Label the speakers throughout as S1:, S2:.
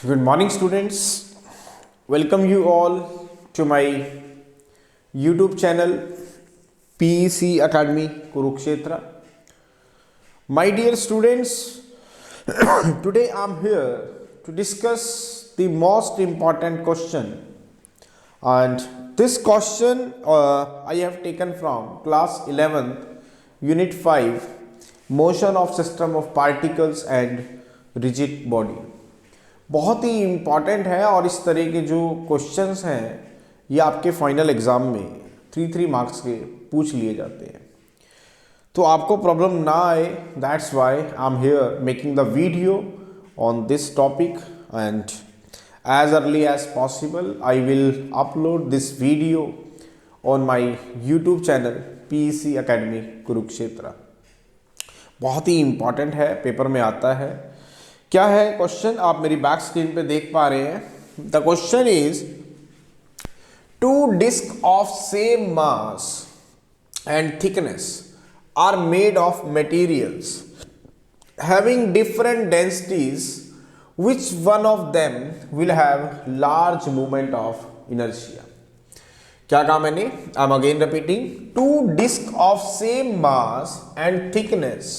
S1: Good morning, students. Welcome you all to my YouTube channel PEC Academy Kurukshetra. My dear students, today I'm here to discuss the most important question, and this question I have taken from class 11th, Unit 5, Motion of System of Particles and Rigid Body. बहुत ही important है और इस तरह के जो questions हैं ये आपके फाइनल एग्ज़ाम में 3 मार्क्स के पूछ लिए जाते हैं, तो आपको प्रॉब्लम ना आए, that's why I am here making the video on this topic, and as early as possible I will upload this video on my YouTube channel PEC Academy Kurukshetra. बहुत ही इम्पॉर्टेंट है, पेपर में आता है. क्या है question, आप मेरी back screen पे देख पा रहे हैं. The question is two disc of same mass and thickness are made of materials having different densities, which one of them will have large moment of inertia. क्या कहा मैंने? I'm again repeating. Two discs of same mass and thickness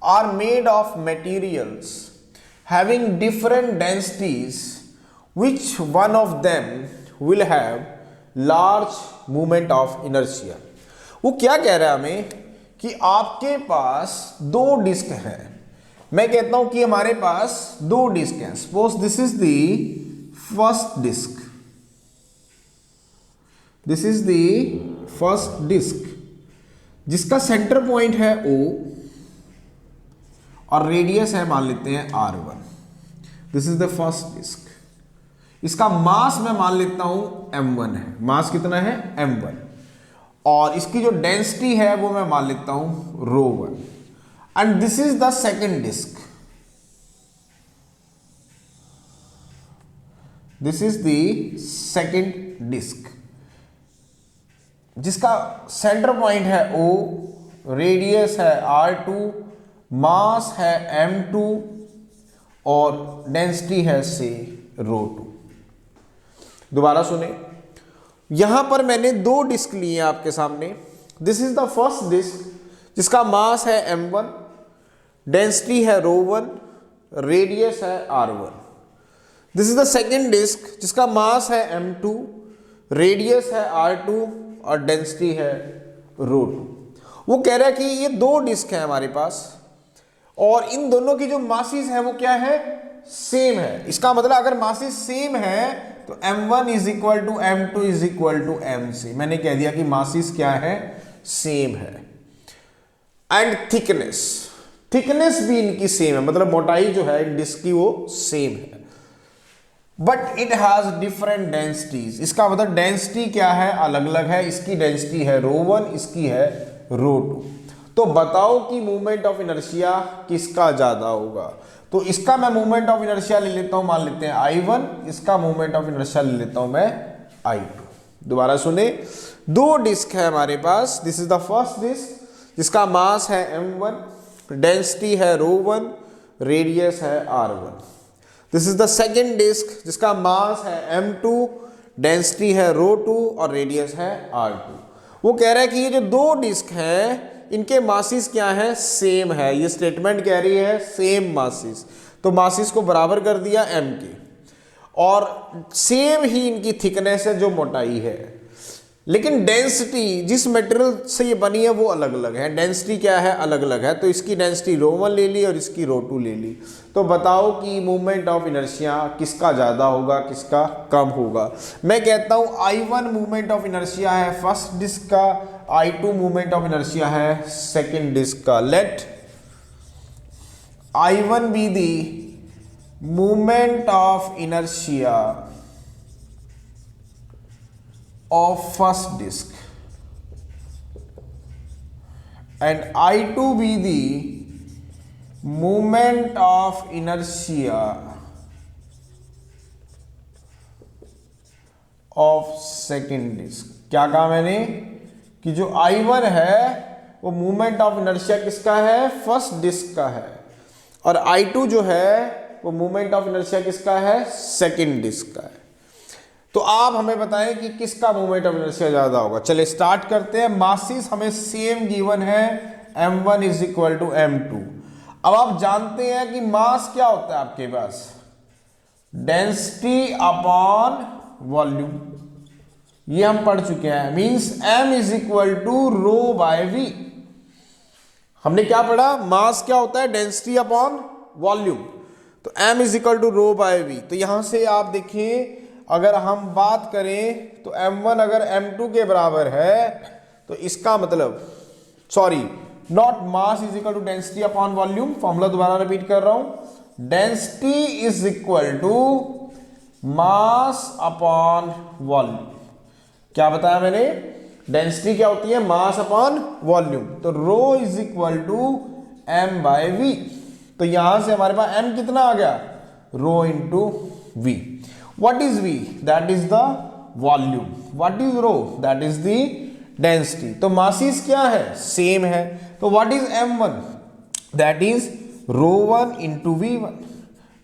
S1: are made of materials having different densities. Which one of them will have large moment of inertia? वो क्या कह रहा है हमें कि आपके पास दो डिस्क हैं. मैं कहता हूं कि हमारे पास दो डिस्क हैं. Suppose this is the first disc, this is the first disc जिसका सेंटर पॉइंट है O और रेडियस है मान लेते हैं R1. This is the first disc. इसका मास मैं मान लेता हूं M1 है. मास कितना है? M1. और इसकी जो डेंसिटी है वो मैं मान लेता हूं ρ1. And this is the second disk. This is the second disk जिसका सेंटर पॉइंट है O, रेडियस है R2, मास है M2 और डेंसिटी है से ρ2. दोबारा सुने, यहां पर मैंने दो डिस्क लिए हैं आपके सामने. This is the first disc जिसका मास है M1, डेंसिटी है ρ1, रेडियस है R1. This is the second disc जिसका मास है M2, रेडियस है R2 और डेंसिटी है ρ2. वो कह रहा है कि ये दो डिस्क हैं हमारे पास और इन दोनों की जो मासिस है वो क्या है? सेम है. इसका मतलब अगर मासिस सेम है तो M1 is equal to M2 is equal to MC. मैंने कह दिया कि मासिस क्या है? सेम है. एंड थिकनेस भी इनकी सेम है, मतलब मोटाई जो है इन डिस्क की वो सेम है. But it has different densities. इसका मतलब डेंसिटी क्या है? अलग अलग है. इसकी डेंसिटी है ρ1, इसकी है ρ2. तो बताओ कि मूवमेंट ऑफ इनर्शिया किसका ज्यादा होगा? तो इसका मैं मूवमेंट ऑफ इनर्शिया ले लेता हूं, मान लेते हैं I1. इसका मूवमेंट ऑफ इनर्शिया ले लेता हूं मैं I2. दोबारा सुने, दो डिस्क है हमारे पास. This is the first disc जिसका मास है M1, डेंसिटी है ρ1, रेडियस है R1. This is the second disc जिसका मास है M2, डेंसिटी है ρ2 और रेडियस है R2. वो कह रहा है कि ये जो दो डिस्क हैं इनके मासिस क्या है? सेम है. ये स्टेटमेंट कह रही है सेम मासिस. तो मासिस को बराबर कर दिया M के, और सेम ही इनकी थिकनेस है जो मोटाई है, लेकिन डेंसिटी जिस मटेरियल से ये बनी है वो अलग अलग है. डेंसिटी क्या है? अलग अलग है. तो इसकी डेंसिटी ρ1 ले ली और इसकी ρ2 ले ली. तो बताओ कि मूवमेंट ऑफ इनर्शिया किसका ज़्यादा होगा, किसका कम होगा? मैं कहता हूँ I1 मूवमेंट ऑफ इनर्शिया है फर्स्ट डिस्क का, I2 मूवमेंट ऑफ इनर्शिया है सेकेंड डिस्क का. Let I1 be the movement of inertia of first disk and I2 be the moment of inertia of second disk. क्या कहा मैंने कि जो I1 है वो मूवमेंट ऑफ इनर्शिया किसका है? फर्स्ट डिस्क का है. और I2 जो है वो मोमेंट ऑफ इनर्शिया किसका है, सेकंड डिस्क का है। तो आप हमें बताएं कि किसका मोमेंट ऑफ इनर्शिया ज्यादा होगा। चलिए स्टार्ट करते हैं। मासिस हमें सेम गिवन है, m1 is equal to m2। अब आप जानते हैं कि मास क्या होता है आपके पास, डेंसिटी अपॉन वॉल्यूम, ये हम पढ़ चुके हैं। Means m is equal to rho by v। हमने क्या पढ़ा, मास क्या होता है, डेंसिटी अपॉन वॉल्यूम, तो m is equal to rho by v। तो यहां से आप देखिए, अगर हम बात करें तो m1 अगर m2 के बराबर है तो इसका मतलब, sorry, not mass is equal to density upon volume, formula दोबारा रिपीट कर रहा हूं, density is equal to mass upon volume. क्या बताया मैंने, डेंसिटी क्या होती है, मास अपॉन वॉल्यूम। तो rho is equal to m by v। तो यहां से हमारे पास m कितना आ गया, rho into v। What is V? That is the volume. What is rho? That is the density. तो masses क्या है, सेम है। तो what is m1? That is rho 1 into v1.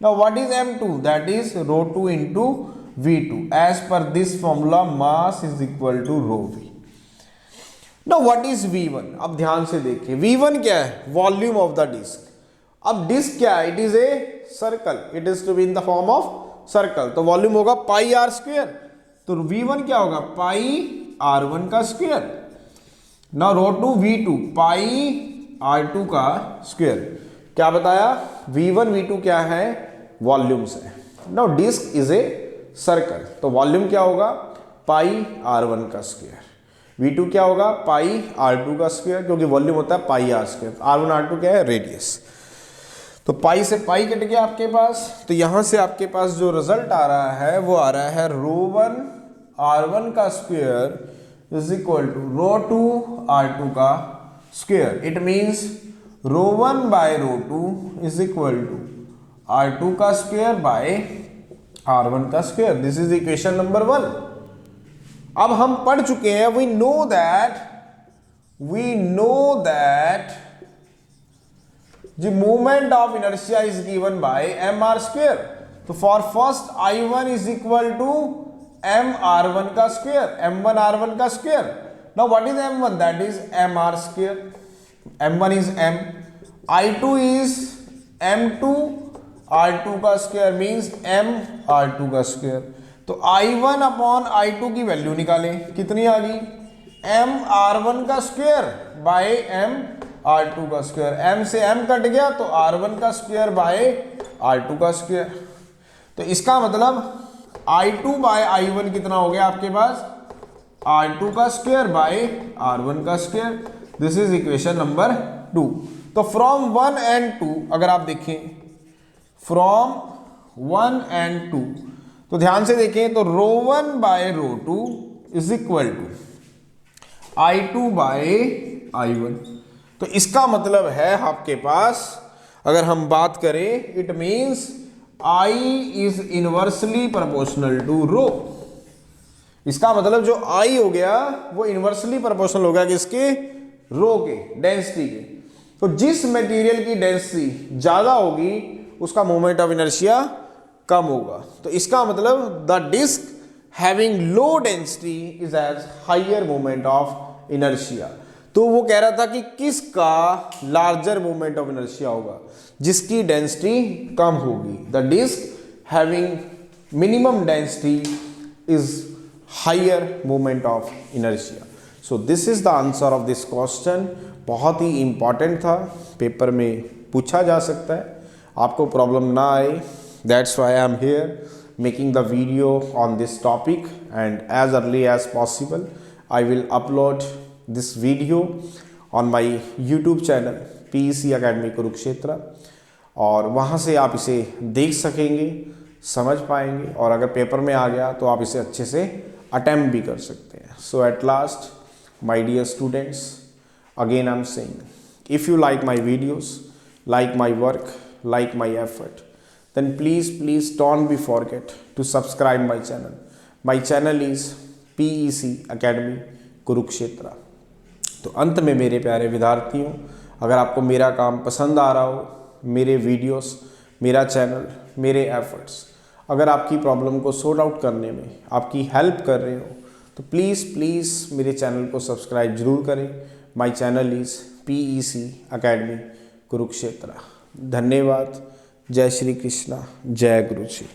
S1: Now what is m2? That is rho 2 into v2. As per this formula, mass is equal to rho v. Now what is v1? अब ध्यान से देखिए, v1 क्या है, volume of the disk। अब disc क्या है, it is a circle. It is to be in the form of circle, तो वॉल्यूम होगा पाई आर स्क्वायर। तो v1 क्या होगा, पाई r1 का स्क्वायर। ना रो टू v2 पाई r2 का स्क्वायर। क्या बताया, v1 v2 क्या है, वॉल्यूम्स है। Now disc is a circle, तो वॉल्यूम क्या होगा, पाई r1 का स्क्वायर। v2 क्या होगा, पाई r2 का स्क्वायर, क्योंकि वॉल्यूम होता है पाई आर स्क्वायर। r1 r2 क्या है, रेडियस। तो पाई से पाई कट गया आपके पास। तो यहां से आपके पास जो रिजल्ट आ रहा है वो आ रहा है रो 1 r1 का square is equal to rho 2 r2 का square. It means rho 1 by rho 2 is equal to r2 का स्क्वायर बाय r1 का square. This is equation number 1। अब हम पढ़ चुके हैं, we know that the moment of inertia is given by mr square। तो for first I1 is equal to mr1 का square, m1 r1 का square। now what is m1? that is mr square। m1 is m, I2 is m2 r2 का square means m r2 का square। तो I1 upon I2 की value निकालें, कितनी आ गई, m r1 का स्क्वायर बाय m r2 का square. m से m कट गया तो r1 का स्क्वायर बाय r2 का स्क्वायर। तो इसका मतलब I2 बाय I1 कितना हो गया आपके पास, r2 का स्क्वायर बाय r1 का square. This is equation number 2। तो फ्रॉम 1 and 2 अगर आप देखें, फ्रॉम 1 and 2, तो ध्यान से देखें, तो rho 1 by rho 2 is equal to I2 by I1। तो इसका मतलब है आपके पास, अगर हम बात करें, it means I is inversely proportional to rho. इसका मतलब जो I हो गया वो इनवर्सली प्रोपोर्शनल हो गया किसके, रो के, डेंसिटी के। तो जिस मटेरियल की डेंसिटी ज्यादा होगी उसका मोमेंट ऑफ इनर्शिया कम होगा। तो इसका मतलब the disc having low density is as higher moment of inertia. तो वो कह रहा था कि किसका लार्जर मोमेंट ऑफ इनर्शिया होगा, जिसकी डेंसिटी कम होगी। The disc having minimum density is higher moment of inertia. So this is the answer of this question. बहुत ही इंपॉर्टेंट था, पेपर में पूछा जा सकता है, आपको प्रॉब्लम ना आए, that's why I am here making the video on this topic, and as early as possible I will upload this video on my YouTube channel PEC Academy Kurukshetra, और वहाँ से आप इसे देख सकेंगे, समझ पाएंगे, और अगर पेपर में आ गया तो आप इसे अच्छे से अटेम्प्ट भी कर सकते हैं। So at last my dear students, again I am saying, if you like my videos, like my work, like my effort, then please don't be forget to subscribe my channel. My channel is PEC Academy Kurukshetra. तो अंत में मेरे प्यारे विद्यार्थियों, अगर आपको मेरा काम पसंद आ रहा हो, मेरे वीडियोस मेरा चैनल, मेरे एफर्ट्स अगर आपकी प्रॉब्लम को सॉर्ट आउट करने में आपकी हेल्प कर रहे हो तो प्लीज़ मेरे चैनल को सब्सक्राइब जरूर करें। My channel is PEC academy Kurukshetra. धन्यवाद। जय श्री कृष्णा, जय गुरु जी।